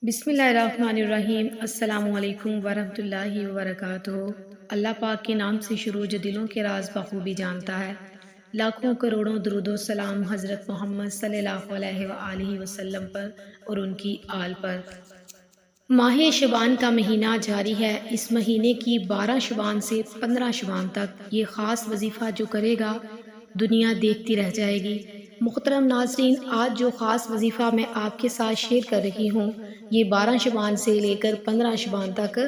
بسم اللہ الرحمن الرحیم۔ السلام علیکم ورحمۃ اللہ وبرکاتہ۔ اللہ پاک کے نام سے شروع جو دلوں کے راز بخوبی جانتا ہے۔ لاکھوں کروڑوں درود و سلام حضرت محمد صلی اللہ علیہ وآلہ وسلم پر اور ان کی آل پر۔ ماہ شعبان کا مہینہ جاری ہے۔ اس مہینے کی 12 شعبان سے 15 شعبان تک یہ خاص وظیفہ جو کرے گا دنیا دیکھتی رہ جائے گی۔ محترم ناظرین، آج جو خاص وظیفہ میں آپ کے ساتھ شیئر کر رہی ہوں، یہ 12 شعبان سے لے کر 15 شعبان تک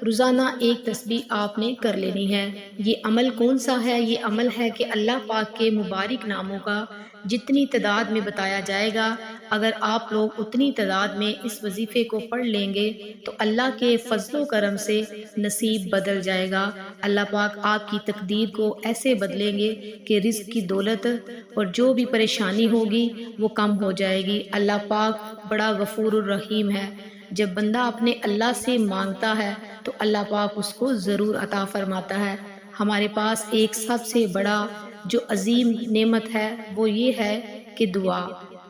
روزانہ ایک تسبیح آپ نے کر لینی ہے۔ یہ عمل کون سا ہے؟ یہ عمل ہے کہ اللہ پاک کے مبارک ناموں کا جتنی تعداد میں بتایا جائے گا، اگر آپ لوگ اتنی تعداد میں اس وظیفے کو پڑھ لیں گے تو اللہ کے فضل و کرم سے نصیب بدل جائے گا۔ اللہ پاک آپ کی تقدیر کو ایسے بدلیں گے کہ رزق کی دولت اور جو بھی پریشانی ہوگی وہ کم ہو جائے گی۔ اللہ پاک بڑا غفور الرحیم ہے۔ جب بندہ اپنے اللہ سے مانگتا ہے تو اللہ پاک اس کو ضرور عطا فرماتا ہے۔ ہمارے پاس ایک سب سے بڑا جو عظیم نعمت ہے وہ یہ ہے کہ دعا۔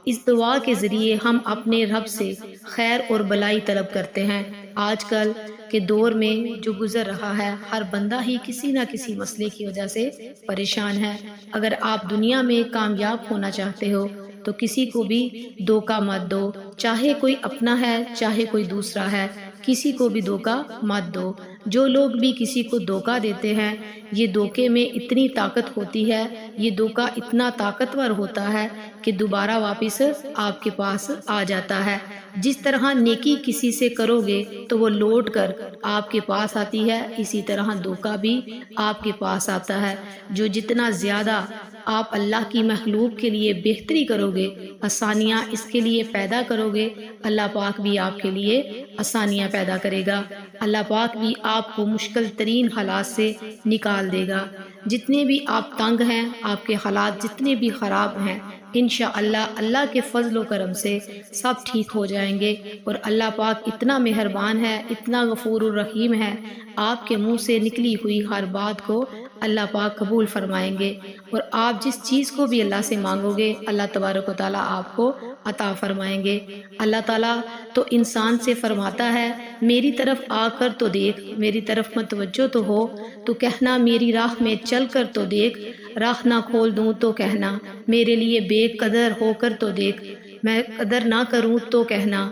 اس دعا کے ذریعے ہم اپنے رب سے خیر اور بلائی طلب کرتے ہیں۔ آج کل کے دور میں جو گزر رہا ہے، ہر بندہ ہی کسی نہ کسی مسئلے کی وجہ سے پریشان ہے۔ اگر آپ دنیا میں کامیاب ہونا چاہتے ہو تو کسی کو بھی دھوکہ مت دو، چاہے کوئی اپنا ہے چاہے کوئی دوسرا ہے، کسی کو بھی دھوکہ مت دو۔ جو لوگ بھی کسی کو دھوکہ دیتے ہیں، یہ دھوکے میں اتنی طاقت ہوتی ہے، یہ دھوکہ اتنا طاقتور ہوتا ہے کہ دوبارہ واپس آپ کے پاس آ جاتا ہے۔ جس طرح نیکی کسی سے کرو گے تو وہ لوٹ کر آپ کے پاس آتی ہے، اسی طرح دھوکہ بھی آپ کے پاس آتا ہے۔ جو جتنا زیادہ آپ اللہ کی مخلوق کے لیے بہتری کرو گے، آسانیاں اس کے لیے پیدا کرو گے، اللہ پاک بھی آپ کے لیے آسانیاں پیدا کرے گا۔ اللہ پاک بھی آپ کو مشکل ترین حالات سے نکال دے گا۔ جتنے بھی آپ تنگ ہیں، آپ کے حالات جتنے بھی خراب ہیں، انشاءاللہ اللہ کے فضل و کرم سے سب ٹھیک ہو جائیں گے۔ اور اللہ پاک اتنا مہربان ہے، اتنا غفور الرحیم ہے، آپ کے منہ سے نکلی ہوئی ہر بات کو اللہ پاک قبول فرمائیں گے۔ اور آپ جس چیز کو بھی اللہ سے مانگو گے، اللہ تبارک و تعالیٰ آپ کو عطا فرمائیں گے۔ اللہ تعالیٰ تو انسان سے فرماتا ہے، میری طرف آ کر تو دیکھ، میری طرف متوجہ تو ہو، تو کہنا میری راہ میں چل کر تو دیکھ، راہ نہ کھول دوں تو کہنا میرے لیے بے قدر ہو کر تو دیکھ، میں قدر نہ کروں تو کہنا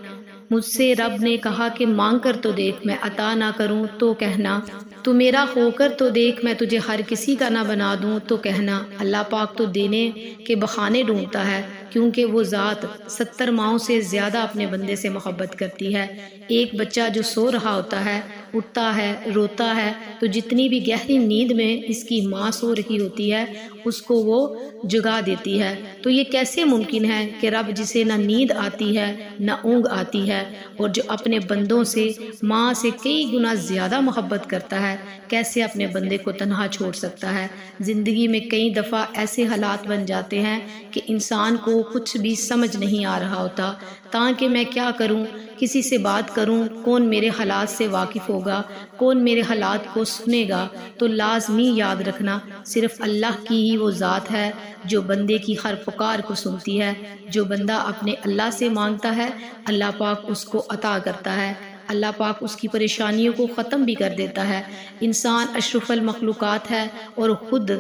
مجھ سے رب نے کہا کہ مانگ کر تو دیکھ، میں عطا نہ کروں تو کہنا تو میرا ہو کر تو دیکھ، میں تجھے ہر کسی کا نہ بنا دوں تو کہنا۔ اللہ پاک تو دینے کے بہانے ڈھونڈتا ہے، کیونکہ وہ ذات 70 ماؤں سے زیادہ اپنے بندے سے محبت کرتی ہے۔ ایک بچہ جو سو رہا ہوتا ہے، اٹھتا ہے، روتا ہے، تو جتنی بھی گہری نیند میں اس کی ماں سو رہی ہوتی ہے اس کو وہ جگا دیتی ہے۔ تو یہ کیسے ممکن ہے کہ رب جسے نہ نیند آتی ہے نہ اونگ آتی ہے، اور جو اپنے بندوں سے ماں سے کئی گنا زیادہ محبت کرتا ہے، کیسے اپنے بندے کو تنہا چھوڑ سکتا ہے؟ زندگی میں کئی دفعہ ایسے حالات بن جاتے ہیں کہ انسان کو کچھ بھی سمجھ نہیں آ رہا ہوتا، تاکہ میں کیا کروں، کسی سے بات کروں، کون میرے حالات سے واقف ہوگا، کون میرے حالات کو سنے گا؟ تو لازمی یاد رکھنا، صرف اللہ کی ہی وہ ذات ہے جو بندے کی ہر پکار کو سنتی ہے۔ جو بندہ اپنے اللہ سے مانگتا ہے، اللہ پاک اس کو عطا کرتا ہے، اللہ پاک اس کی پریشانیوں کو ختم بھی کر دیتا ہے۔ انسان اشرف المخلوقات ہے، اور خود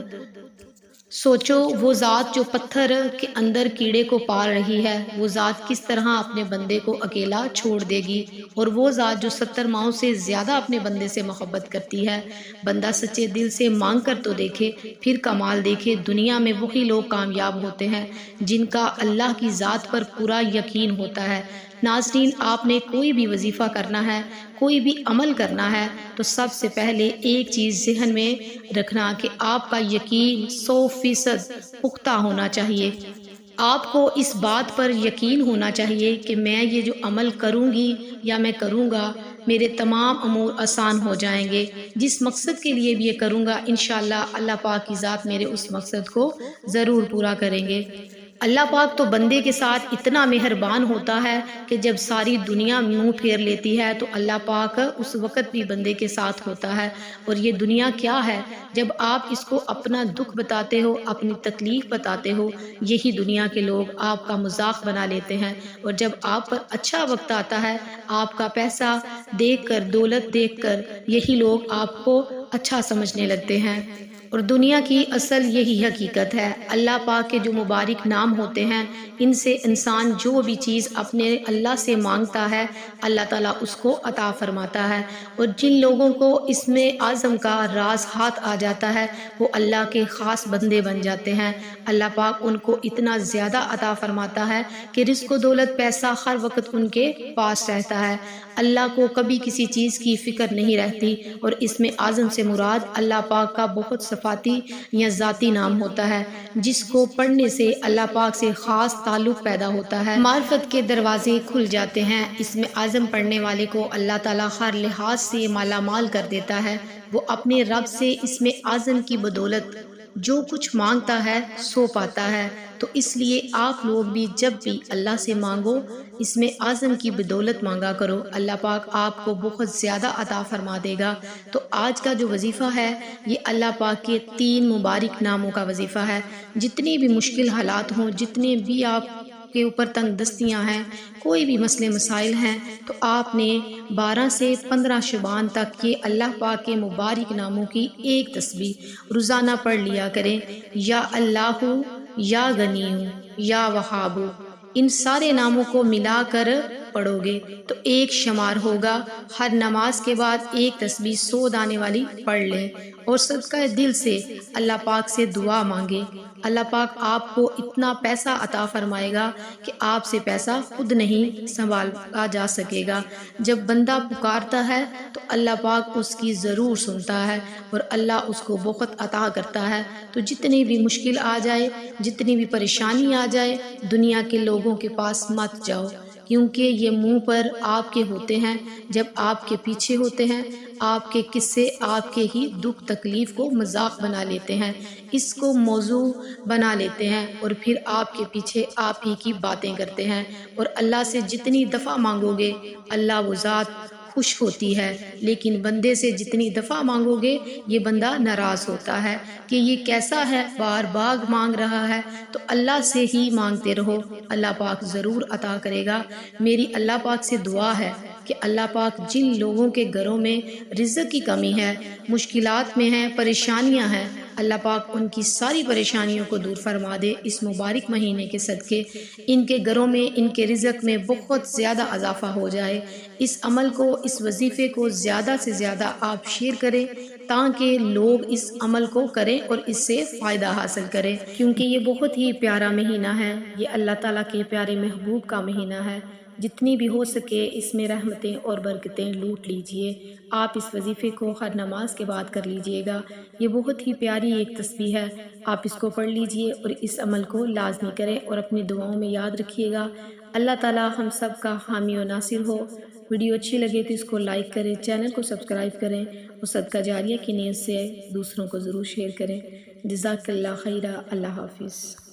سوچو وہ ذات جو پتھر کے اندر کیڑے کو پال رہی ہے، وہ ذات کس طرح اپنے بندے کو اکیلا چھوڑ دے گی؟ اور وہ ذات جو 70 ماؤں سے زیادہ اپنے بندے سے محبت کرتی ہے۔ بندہ سچے دل سے مانگ کر تو دیکھے، پھر کمال دیکھے۔ دنیا میں وہی لوگ کامیاب ہوتے ہیں جن کا اللہ کی ذات پر پورا یقین ہوتا ہے۔ ناظرین، آپ نے کوئی بھی وظیفہ کرنا ہے، کوئی بھی عمل کرنا ہے، تو سب سے پہلے ایک چیز ذہن میں رکھنا کہ آپ کا یقین 100% پختہ ہونا چاہیے۔ آپ کو اس بات پر یقین ہونا چاہیے کہ میں یہ جو عمل کروں گی یا میں کروں گا، میرے تمام امور آسان ہو جائیں گے۔ جس مقصد کے لیے بھی یہ کروں گا، انشاءاللہ اللہ پاک کی ذات میرے اس مقصد کو ضرور پورا کریں گے۔ اللہ پاک تو بندے کے ساتھ اتنا مہربان ہوتا ہے کہ جب ساری دنیا منہ پھیر لیتی ہے تو اللہ پاک اس وقت بھی بندے کے ساتھ ہوتا ہے۔ اور یہ دنیا کیا ہے، جب آپ اس کو اپنا دکھ بتاتے ہو، اپنی تکلیف بتاتے ہو، یہی دنیا کے لوگ آپ کا مذاق بنا لیتے ہیں، اور جب آپ پر اچھا وقت آتا ہے، آپ کا پیسہ دیکھ کر، دولت دیکھ کر، یہی لوگ آپ کو اچھا سمجھنے لگتے ہیں۔ اور دنیا کی اصل یہی حقیقت ہے۔ اللہ پاک کے جو مبارک نام ہوتے ہیں، ان سے انسان جو بھی چیز اپنے اللہ سے مانگتا ہے، اللہ تعالیٰ اس کو عطا فرماتا ہے۔ اور جن لوگوں کو اس میں اعظم کا راز ہاتھ آ جاتا ہے، وہ اللہ کے خاص بندے بن جاتے ہیں۔ اللہ پاک ان کو اتنا زیادہ عطا فرماتا ہے کہ رزق و دولت، پیسہ ہر وقت ان کے پاس رہتا ہے۔ اللہ کو کبھی کسی چیز کی فکر نہیں رہتی۔ اور اس میں اعظم سے مراد اللہ پاک کا بہت صفاتی یا ذاتی نام ہوتا ہے، جس کو پڑھنے سے اللہ پاک سے خاص تعلق پیدا ہوتا ہے، معرفت کے دروازے کھل جاتے ہیں۔ اس میں اعظم پڑھنے والے کو اللہ تعالیٰ ہر لحاظ سے مالا مال کر دیتا ہے۔ وہ اپنے رب سے اس میں اعظم کی بدولت جو کچھ مانگتا ہے سو پاتا ہے۔ تو اس لیے آپ لوگ بھی جب بھی اللہ سے مانگو، اس میں اعظم کی بدولت مانگا کرو، اللہ پاک آپ کو بہت زیادہ عطا فرما دے گا۔ تو آج کا جو وظیفہ ہے، یہ اللہ پاک کے 3 مبارک ناموں کا وظیفہ ہے۔ جتنی بھی مشکل حالات ہوں، جتنے بھی آپ کے اوپر تنگ دستیاں ہیں، کوئی بھی مسئلے مسائل ہیں، تو آپ نے 12 سے 15 شعبان تک یہ اللہ پاک کے مبارک ناموں کی ایک تسبیح روزانہ پڑھ لیا کریں۔ یا اللہ، یا غنی، یا وہاب، ان سارے ناموں کو ملا کر پڑھو گے تو ایک شمار ہوگا۔ ہر نماز کے بعد ایک تسبیح 100 دانے والی پڑھ لیں، اور صدقہ دل سے اللہ پاک سے دعا مانگے۔ اللہ پاک آپ کو اتنا پیسہ عطا فرمائے گا کہ آپ سے پیسہ خود نہیں سنبھالا جا سکے گا۔ جب بندہ پکارتا ہے تو اللہ پاک اس کی ضرور سنتا ہے، اور اللہ اس کو بہت عطا کرتا ہے۔ تو جتنی بھی مشکل آ جائے، جتنی بھی پریشانی آ جائے، دنیا کے لوگوں کے پاس مت جاؤ، کیونکہ یہ منہ پر آپ کے ہوتے ہیں، جب آپ کے پیچھے ہوتے ہیں، آپ کے قصے، آپ کے ہی دکھ تکلیف کو مذاق بنا لیتے ہیں، اس کو موضوع بنا لیتے ہیں، اور پھر آپ کے پیچھے آپ ہی کی باتیں کرتے ہیں۔ اور اللہ سے جتنی دفعہ مانگو گے، اللہ وہ ذات خوش ہوتی ہے، لیکن بندے سے جتنی دفعہ مانگو گے، یہ بندہ ناراض ہوتا ہے کہ یہ کیسا ہے، بار بار مانگ رہا ہے۔ تو اللہ سے ہی مانگتے رہو، اللہ پاک ضرور عطا کرے گا۔ میری اللہ پاک سے دعا ہے کہ اللہ پاک جن لوگوں کے گھروں میں رزق کی کمی ہے، مشکلات میں ہیں، پریشانیاں ہیں، اللہ پاک ان کی ساری پریشانیوں کو دور فرما دے۔ اس مبارک مہینے کے صدقے ان کے گھروں میں، ان کے رزق میں بہت زیادہ اضافہ ہو جائے۔ اس عمل کو، اس وظیفے کو زیادہ سے زیادہ آپ شیئر کریں، تاکہ لوگ اس عمل کو کریں اور اس سے فائدہ حاصل کریں، کیونکہ یہ بہت ہی پیارا مہینہ ہے، یہ اللہ تعالیٰ کے پیارے محبوب کا مہینہ ہے۔ جتنی بھی ہو سکے اس میں رحمتیں اور برکتیں لوٹ لیجئے۔ آپ اس وظیفے کو ہر نماز کے بعد کر لیجئے گا۔ یہ بہت ہی پیاری ایک تسبیح ہے، آپ اس کو پڑھ لیجئے اور اس عمل کو لازمی کریں، اور اپنی دعاؤں میں یاد رکھیے گا۔ اللہ تعالیٰ ہم سب کا حامی و ناصر ہو۔ ویڈیو اچھی لگے تو اس کو لائک کریں، چینل کو سبسکرائب کریں، اور صدقہ جاریہ کی نیت سے دوسروں کو ضرور شیئر کریں۔ جزاک اللہ خیرہ۔ اللہ حافظ۔